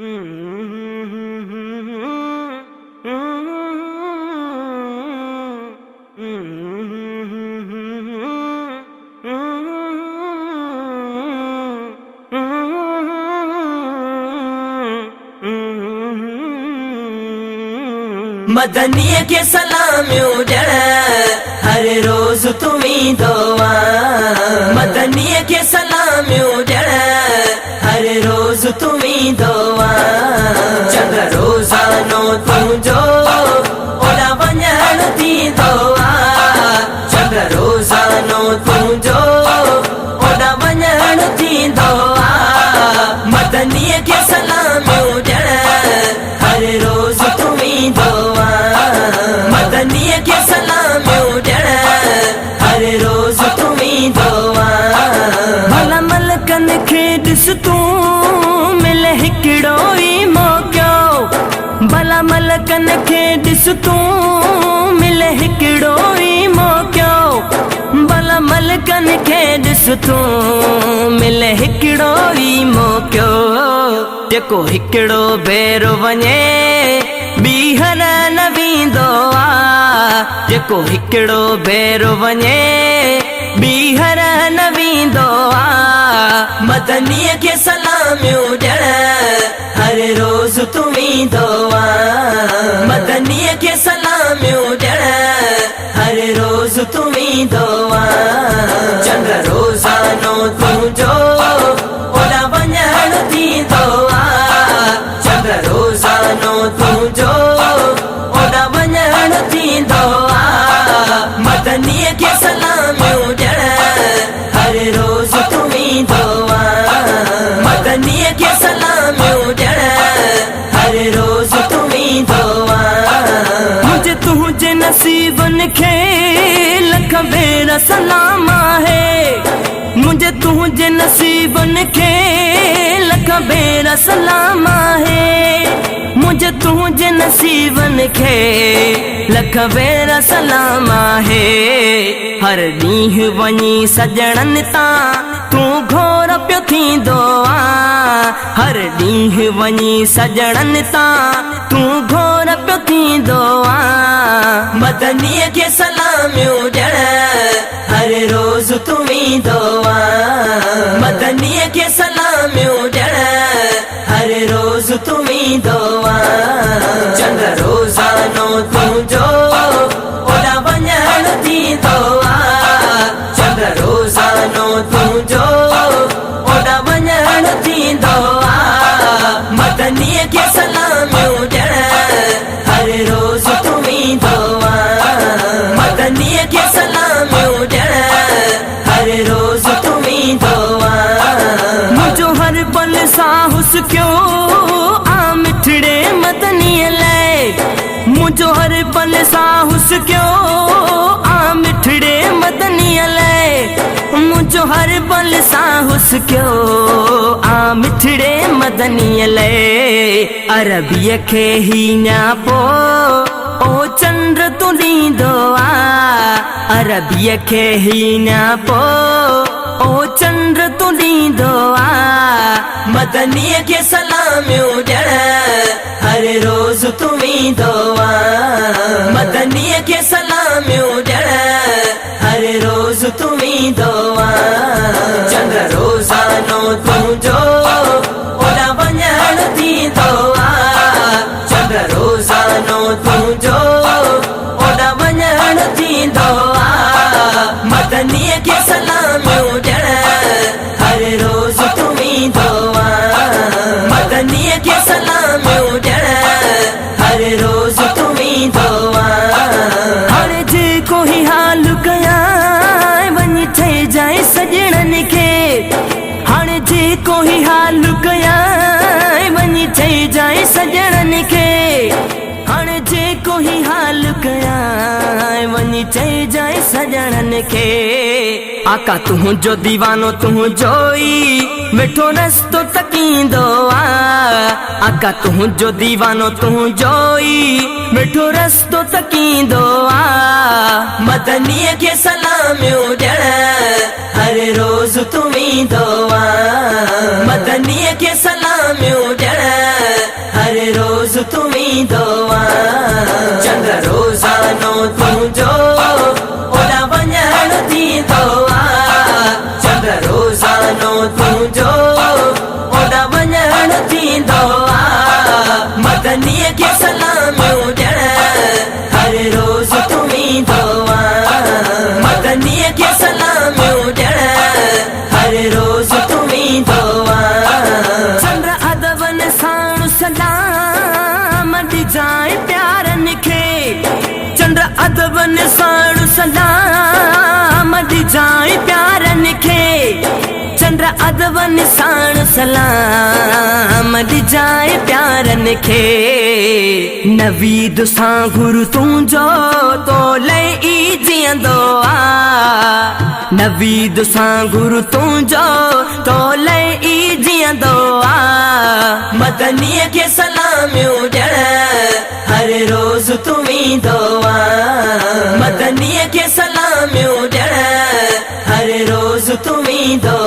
मदनीअ खे सलामियूं ॾियण हर रोज़ तुमी दुआ। मदनीअ खे सलामियूं ॾियण हर रोज़ तुमी दुआ। चंग रोज़ानो तुंहिंजो ओॾा वञण थींदो आहे। चंग रोज़ानो तुंहिंजो ओॾा वञण थींदो आहे। मदनीअ खे सलामियूं ॾियण हर रोज़ तुमी दुआ। मदनीअ खे सलामियूं ॾियण हर रोज़ तुमी दुआ। भला मलकनि खे ॾिस तूं मिले हिकिड़ो ई मौक़ो। भला मलकनि खे ॾिस तूं मिले हिकिड़ो ई मौक़ो। भला मलकनि खे ॾिस तूं मिले हिकिड़ो ई मौक़ो। जेको हिकिड़ो भेरो वञे ॿीहर न वेंदो आहे। जेको हिकिड़ो भेरो वञे ॿीहर न वेंदो आहे। मदनीअ खे सलामियूं ॾियण हर रोज़ तुमी दुआ। मदनीअ खे सलामियूं ॾियण हर रोज़ तुमी दुआ। चंग रोज़ानो तुंहिंजो ओॾा वञण थींदो आहे। चंग रोज़ानो तुंहिंजो ओॾा वञण थींदो आहे। मदनीअ खे सलामियूं ॾियण हर रोज़ तुमी दुआ। मदनीअ खे सलामियूं ॾियण हर रोज़ तुमी दुआ। मुंहिंजे तुंहिंजे नसीबनि खे लख भेरा सलाम आहे। मुंहिंजे तुंहिंजे नसीबनि खे लख भेरा सलाम आहे। मुंहिंजे तुंहिंजे नसीबनि खे लख भेरा सलाम आहे। हर ॾींहुं वञी सजणनि तां तूं घोर पियो थींदो आहे। हर ॾींहुं वञी सजणनि तां तूं घोर पियो थींदो आहे। मदनीअ खे सलामियूं ॾियण हर रोज़ तुमी दुआ। मदनीअ खे सलामियूं ॾियण हर रोज़ तुमी दुआ। चंग रोज़ानो तुंहिंजो ओॾा वञण थींदो आहे। चंग रोज़ानो तुंहिंजो ओॾा वञण थींदो आहे। मदनीअ खे सलामियूं ॾियण हर रोज़ तुमी दुआ। मदनीअ खे सलामियूं ॾियण हर रोज़ तुमी दुआ। मुंहिंजो हर पल साहुस क्यों आ मिठड़े मदनीअ लाइ। मुंहिंजो हर पल साहुस क्यों आ मिठड़े मदनीअ लाइ। मुंहिंजो हर पल साहुस क्यों आ मिठड़े मदनीअ लाइ। अरबीअ खे ही ञापो ओ चंड तूं ॾींदो आहे। अरबीअ खे ही ञापो ओ चंड तूं ॾींदो आहे। मदनीअ खे सलामियूं ॾियण हर रोज़ तुमी दुआ। मदनीअ खे सलामियूं ॾियण हर रोज़ तुमी दुआ। चंग रोज़ानो तुंहिंजो ओॾा वञण थींदो आहे। चंग रोज़ानो तुंहिंजो ओॾा वञण थींदो आहे। मदनीअ खे सलामियूं ॾियण हर रोज़ तुमी दुआ। मदनीअ खे सलामियूं ॾियण हर रोज़ तुमी दुआ। हाणे जेको ही हाल कयां वञी चइजांइ सजणनि खे। हाणे जेको ही हाल कयां वञी चइजांइ सजणनि खे। हाणे जेको ही हाल कयां वञी चइजांइ सजणनि खे। आका तुंहिंजो दीवानो तुंहिंजो ई मिठो रस्तो तकींदो आहे। आका तुंहिंजो दीवानो तुंहिंजो ई मिठो रस्तो तकींदो आहे। मदनीअ खे सलामियूं ॾियण हर रोज़ तुमी दुआ। मदनीअ खे सलामियूं ॾियण जाए प्यारन खे चंद्र अदब निशान सलाम ॾिजाए प्यारन खे नवीद सां गुरु तुंहिंजो तो लई जीअंदो आ नवीद सां गुरु तुंहिंजो तो लई जीअंदो आ मदनीअ खे सलामियूं ॾियण हर रोज़ तूं ईंदो आ मदनीअ खे सलामियूं ॾियण हर रोज़ तूं ईंदो